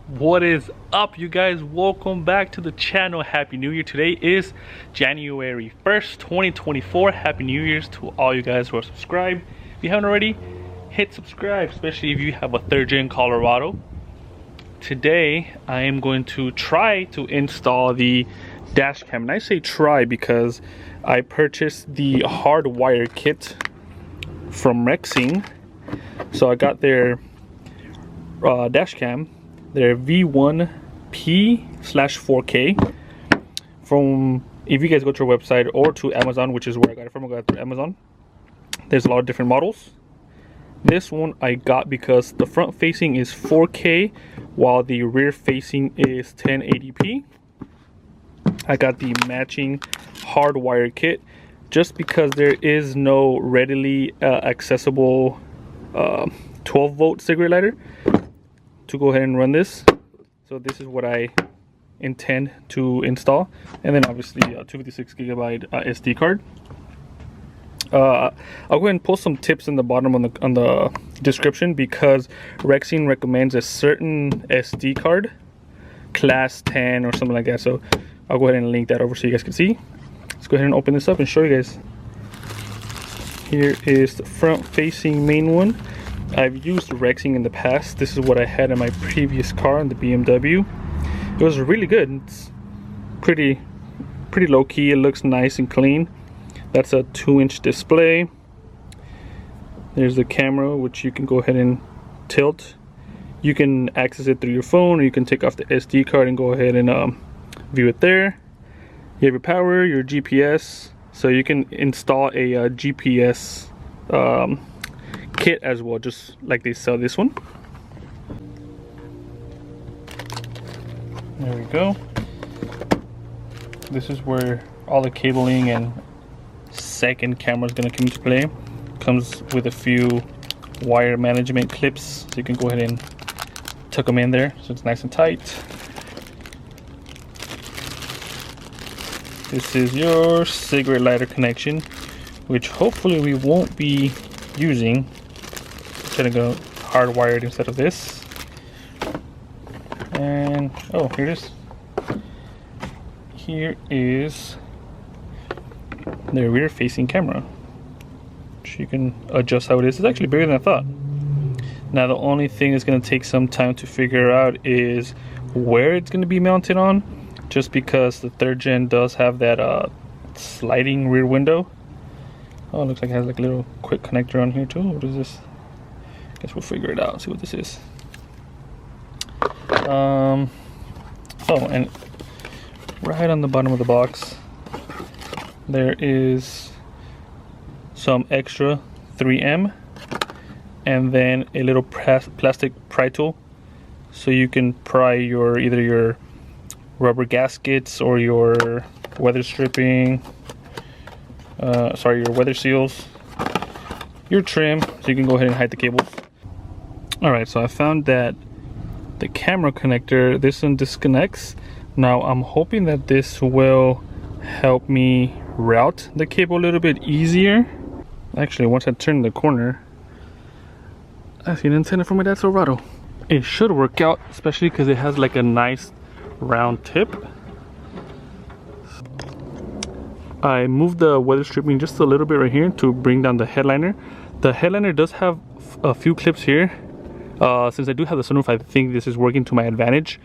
What is up, you guys? Welcome back to the channel. Happy New Year. Today is January 1st, 2024. Happy New Year's to all you guys who are subscribed. If you haven't already, hit subscribe, especially if you have a 3rd gen Colorado. Today I am going to try to install the dash cam, and I say try because I purchased the Hardwire kit from Rexing. So I got their dash cam, their V1P/4K from, if you guys go to our website or to Amazon, which is where I got it from, I got it through Amazon. There's a lot of different models. This one I got because the front facing is 4K while the rear facing is 1080p. I got the matching Hardwire kit just because there is no readily accessible 12-volt cigarette lighter to go ahead and run this. So this is what I intend to install, and then obviously a 256GB SD card. I'll go ahead and post some tips in the bottom on the description, because Rexing recommends a certain SD card, class 10 or something like that. So I'll go ahead and link that over so you guys can see. Let's go ahead and open this up and show you guys. Here is the front facing main one. I've used Rexing in the past. This is what I had in my previous car, in the BMW. It was really good. It's pretty low key. It looks nice and clean. That's a 2-inch display. There's the camera, which you can go ahead and tilt. You can access it through your phone, or you can take off the SD card and go ahead and view it there. You have your power, your GPS, so you can install a GPS kit as well, just like they sell this one. There we go. This is where all the cabling and second camera is going to come into play. Comes with a few wire management clips, so you can go ahead and tuck them in there so it's nice and tight. This is your cigarette lighter connection, which hopefully we won't be using. I'm gonna go hardwired instead of this. And oh, here it is. Here is the rear facing camera, which you can adjust how it is. It's actually bigger than I thought. Now the only thing that's going to take some time to figure out is where it's going to be mounted on, just because the 3rd gen does have that sliding rear window. Oh, it looks like it has like a little quick connector on here too. What is this? I guess we'll figure it out, see what this is. Oh, and right on the bottom of the box there is some extra 3M, and then a little plastic pry tool, so you can pry either your rubber gaskets or your weather stripping, your weather seals, your trim, so you can go ahead and hide the cables. Alright, so I found that the camera connector, this one disconnects. Now I'm hoping that this will help me route the cable a little bit easier. Actually, once I turn the corner, I see an antenna for my dad's Silverado. It should work out, especially because it has like a nice round tip. I moved the weather stripping just a little bit right here to bring down the headliner. The headliner does have a few clips here. Since I do have the sunroof, I think this is working to my advantage.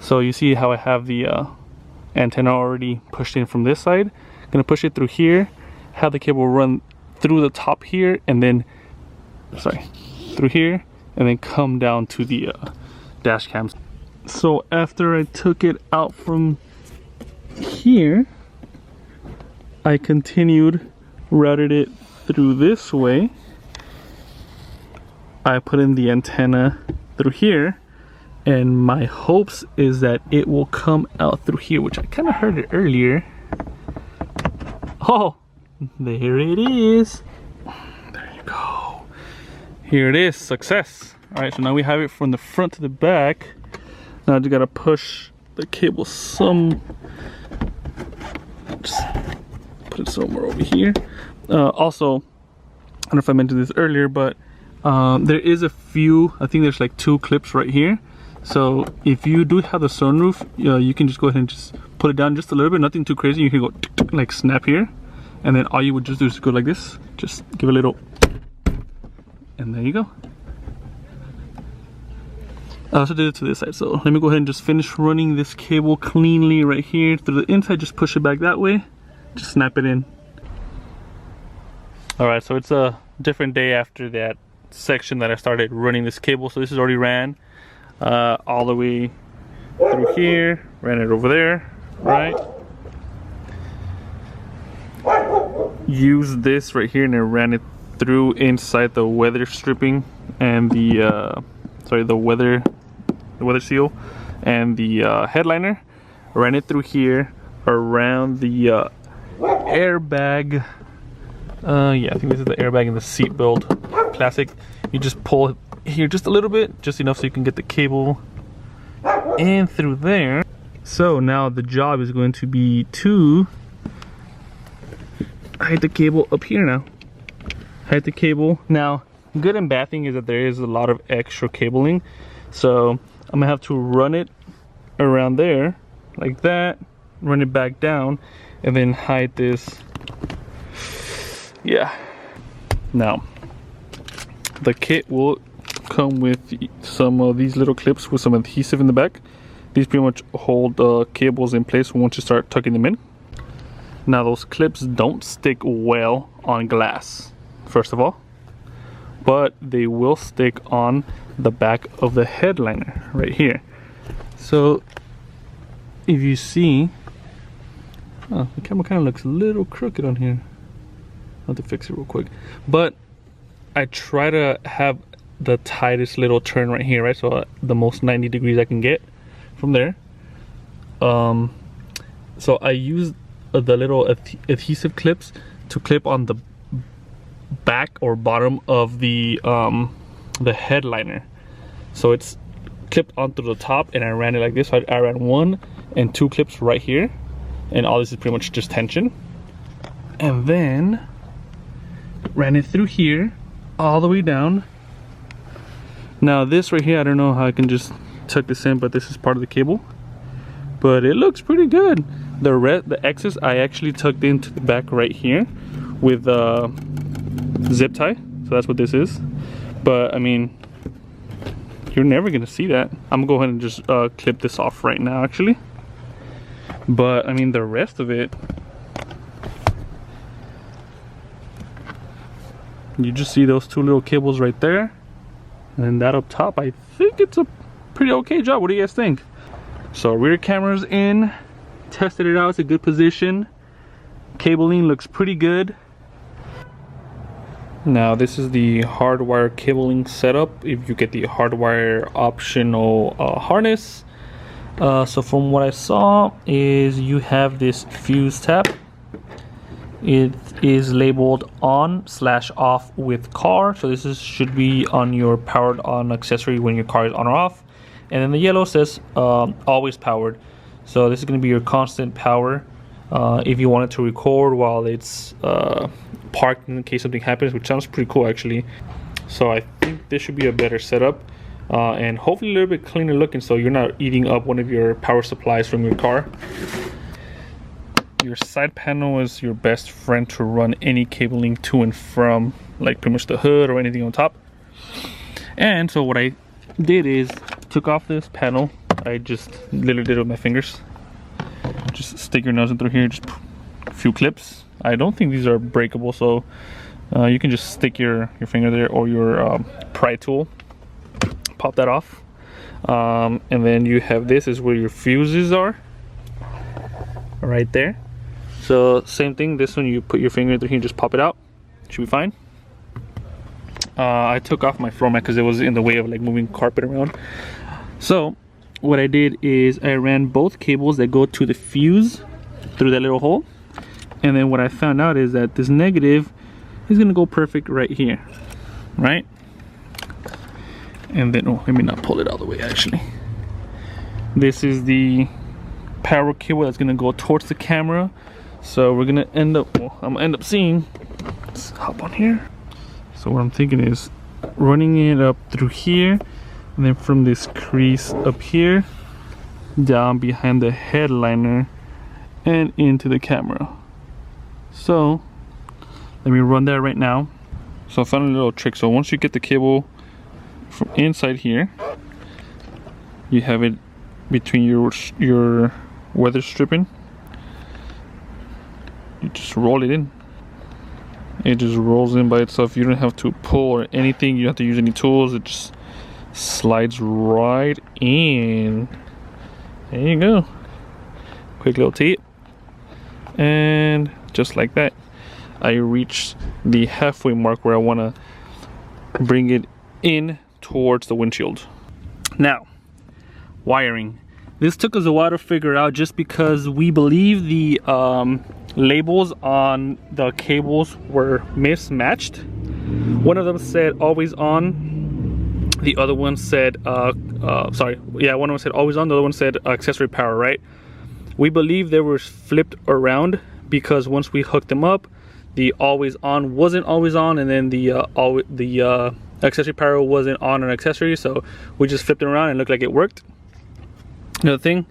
So you see how I have the antenna already pushed in from this side. I'm gonna push it through here, have the cable run through the top here, and then through here, and then come down to the dash cams. So after I took it out from here, I continued, routed it through this way. I put in the antenna through here, and my hopes is that it will come out through here, which I kind of heard it earlier. Oh, there it is. There you go. Here it is, success. All right, so now we have it from the front to the back. Now I just gotta push the cable just put it somewhere over here. Also, I don't know if I mentioned this earlier, but there is a few, I think there's like 2 clips right here. So if you do have the sunroof, you can just go ahead and just put it down just a little bit, nothing too crazy. You can go like snap here, and then all you would just do is go like this, just give a little, and there you go. I also did it to this side, so let me go ahead and just finish running this cable cleanly right here through the inside. Just push it back that way, just snap it in. All right, so it's a different day after that section that I started running this cable. So this is already ran all the way through here, ran it over there, right? Used this right here and I ran it through inside the weather stripping and the the weather seal and the headliner. Ran it through here around the airbag. Yeah, I think this is the airbag in the seat belt plastic. You just pull it here just a little bit, just enough so you can get the cable in through there. So now the job is going to be to hide the cable up here now. Hide the cable. Now, good and bad thing is that there is a lot of extra cabling. So I'm gonna have to run it around there like that, run it back down, and then hide this. Yeah. Now, the kit will come with some of these little clips with some adhesive in the back. These pretty much hold the cables in place once you start tucking them in. Now those clips don't stick well on glass, first of all, but they will stick on the back of the headliner right here. So if you see, oh, the camera kind of looks a little crooked on here. I'll have to fix it real quick. But I try to have the tightest little turn right here, right? So the most 90 degrees I can get from there. So I use the little adhesive clips to clip on the back or bottom of the headliner. So it's clipped onto the top, and I ran it like this. So I ran 1 and 2 clips right here, and all this is pretty much just tension. And then ran it through here all the way down. Now this right here, I don't know how I can just tuck this in, but this is part of the cable, but it looks pretty good. The excess I actually tucked into the back right here with zip tie, so that's what this is. But I mean, you're never gonna see that. I'm gonna go ahead and just clip this off right now actually. But I mean, the rest of it, you just see those 2 little cables right there, and then that up top. I think it's a pretty okay job. What do you guys think? So rear camera's in, tested it out, it's a good position. Cabling looks pretty good. Now this is the hardwire cabling setup if you get the hardwire optional harness. So from what I saw is you have this fuse tab. It is labeled on/off with car, so this should be on your powered on accessory when your car is on or off. And then the yellow says always powered, so this is going to be your constant power if you wanted to record while it's parked in case something happens, which sounds pretty cool actually. So I think this should be a better setup and hopefully a little bit cleaner looking, so you're not eating up one of your power supplies from your car. Your side panel is your best friend to run any cabling to and from, like pretty much the hood or anything on top. And so what I did is took off this panel. I just literally did it with my fingers. Just stick your nose in through here, just a few clips. I don't think these are breakable, so you can just stick your finger there or your pry tool. Pop that off. And then you have this is where your fuses are, right there. So same thing, this one you put your finger through here and just pop it out. Should be fine. I took off my floor mat because it was in the way of like moving carpet around. So what I did is I ran both cables that go to the fuse through that little hole. And then what I found out is that this negative is gonna go perfect right here, right? And then, oh, let me not pull it all the way actually. This is the power cable that's gonna go towards the camera. So we're gonna end up, well, I'm gonna end up seeing, let's hop on here. So what I'm thinking is running it up through here, and then from this crease up here down behind the headliner and into the camera. So let me run that right now. So I found a little trick. So once you get the cable from inside here, you have it between your weather stripping. You just roll it in. It just rolls in by itself. You don't have to pull or anything. You don't have to use any tools. It just slides right in. There you go. Quick little tape. And just like that, I reached the halfway mark where I want to bring it in towards the windshield. Now, wiring. This took us a while to figure out just because we believe the labels on the cables were mismatched. One of them said always on, the other one said one of them said always on, the other one said accessory power, right? We believe they were flipped around because once we hooked them up, the always on wasn't always on, and then the accessory power wasn't on an accessory, so we just flipped it around and it looked like it worked. Another thing,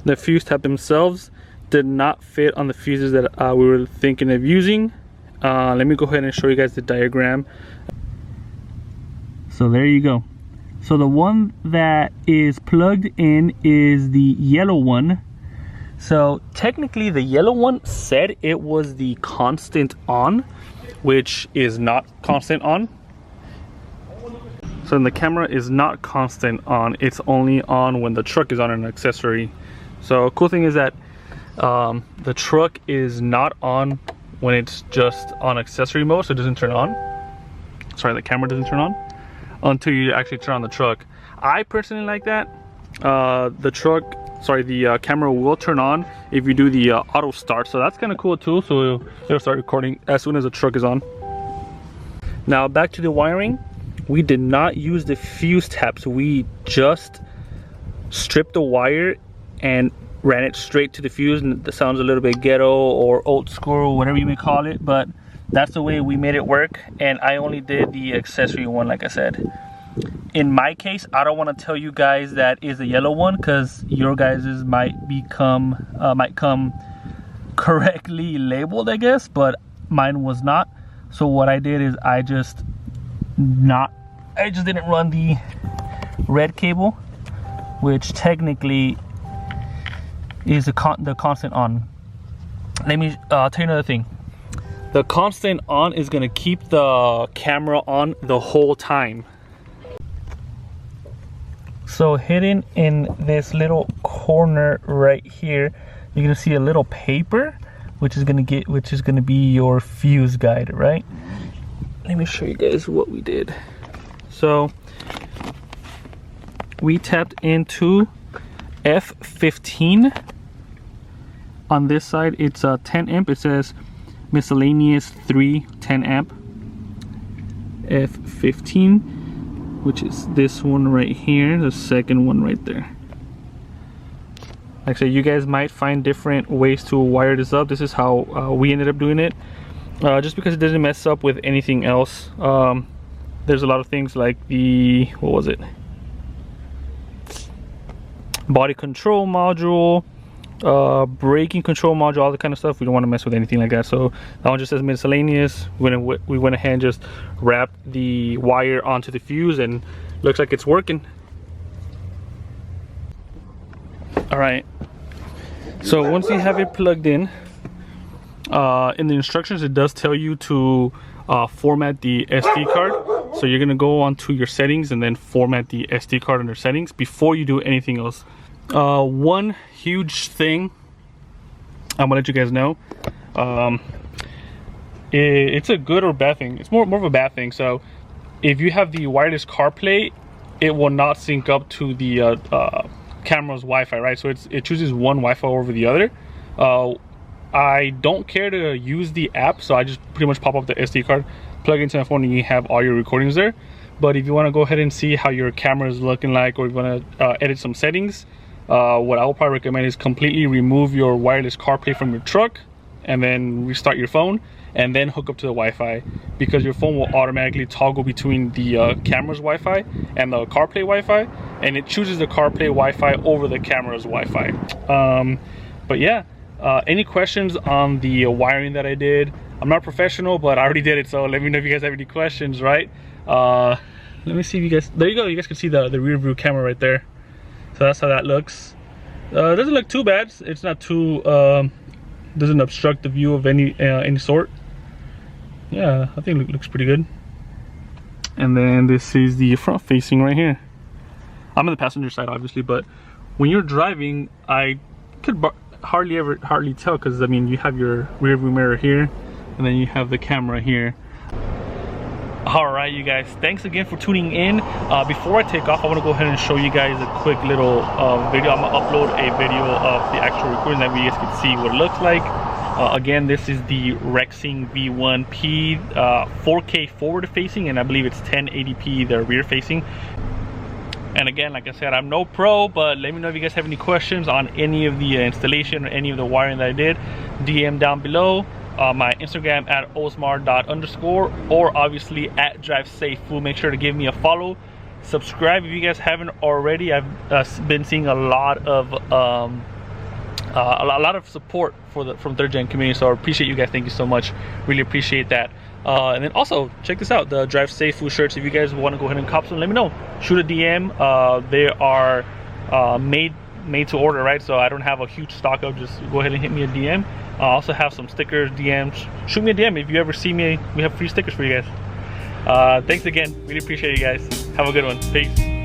the fuse tab themselves did not fit on the fuses that we were thinking of using. Let me go ahead and show you guys the diagram. So there you go. So the one that is plugged in is the yellow one. So technically the yellow one said it was the constant on, which is not constant on. So then the camera is not constant on, it's only on when the truck is on an accessory. So cool thing is that the truck is not on when it's just on accessory mode, so it doesn't turn on. Sorry, the camera doesn't turn on until you actually turn on the truck. I personally like that. The camera will turn on if you do the auto start, so that's kind of cool too. So it'll start recording as soon as the truck is on. Now back to the wiring. We did not use the fuse tabs. We just stripped the wire and ran it straight to the fuse. And that sounds a little bit ghetto or old school or whatever you may call it, but that's the way we made it work. And I only did the accessory one, like I said. In my case, I don't want to tell you guys that is the yellow one, because your guys's might come correctly labeled, I guess, but mine was not. So what I did is I just didn't run the red cable, which technically is the constant on. Let me tell you another thing. The constant on is going to keep the camera on the whole time. So hidden in this little corner right here, you're gonna see a little paper, which is gonna be your fuse guide, right? Let me show you guys what we did. So we tapped into F15. On this side, it's a 10 amp. It says miscellaneous 3 10 amp. F15. Which is this one right here, the second one right there. Like I said, you guys might find different ways to wire this up. This is how we ended up doing it. Just because it doesn't mess up with anything else. There's a lot of things like the, what was it? Body control module, braking control module, all that kind of stuff. We don't want to mess with anything like that. So that one just says miscellaneous. We went ahead and just wrapped the wire onto the fuse, and looks like it's working. All right. So once you have it plugged in the instructions, it does tell you to format the SD card. So you're gonna go onto your settings and then format the SD card under settings before you do anything else. One huge thing I'm gonna let you guys know, it's a good or bad thing. It's more of a bad thing. So if you have the wireless CarPlay, it will not sync up to the camera's Wi-Fi, right? So it chooses one Wi-Fi over the other. I don't care to use the app, so I just pretty much pop up the SD card, plug into my phone, and you have all your recordings there. But if you want to go ahead and see how your camera is looking like, or you want to edit some settings, what I will probably recommend is completely remove your wireless CarPlay from your truck and then restart your phone, and then hook up to the Wi-Fi, because your phone will automatically toggle between the camera's Wi-Fi and the CarPlay Wi-Fi, and it chooses the CarPlay Wi-Fi over the camera's Wi-Fi. But yeah, any questions on the wiring that I did? I'm not professional, but I already did it, so let me know if you guys have any questions, right? Let me see if you guys, there you go, you guys can see the rear view camera right there. So that's how that looks. Doesn't look too bad. It's not too, doesn't obstruct the view of any sort. Yeah, I think it looks pretty good. And then this is the front facing right here. I'm on the passenger side obviously, but when you're driving, I could hardly tell, because I mean, you have your rear view mirror here, and then you have the camera here. Alright you guys, thanks again for tuning in. Before I take off, I want to go ahead and show you guys a quick little video. I'm going to upload a video of the actual recording, that way you guys can see what it looks like. Again, this is the Rexing V1P 4K forward facing, and I believe it's 1080p the rear facing. And again, like I said, I'm no pro, but let me know if you guys have any questions on any of the installation or any of the wiring that I did. DM down below. My Instagram at osmar._, or obviously at DriveSafeFool. Make sure to give me a follow. Subscribe if you guys haven't already. I've been seeing a lot of support from third gen community, so I appreciate you guys. Thank you so much. Really appreciate that. And then also check this out, the DriveSafeFool shirts. If you guys want to go ahead and cop some, let me know. Shoot a DM. They are made to order, right? So I don't have a huge stock of. Just go ahead and hit me a DM. I also have some stickers, DMs. Shoot me a DM if you ever see me. We have free stickers for you guys. Thanks again. Really appreciate you guys. Have a good one. Peace.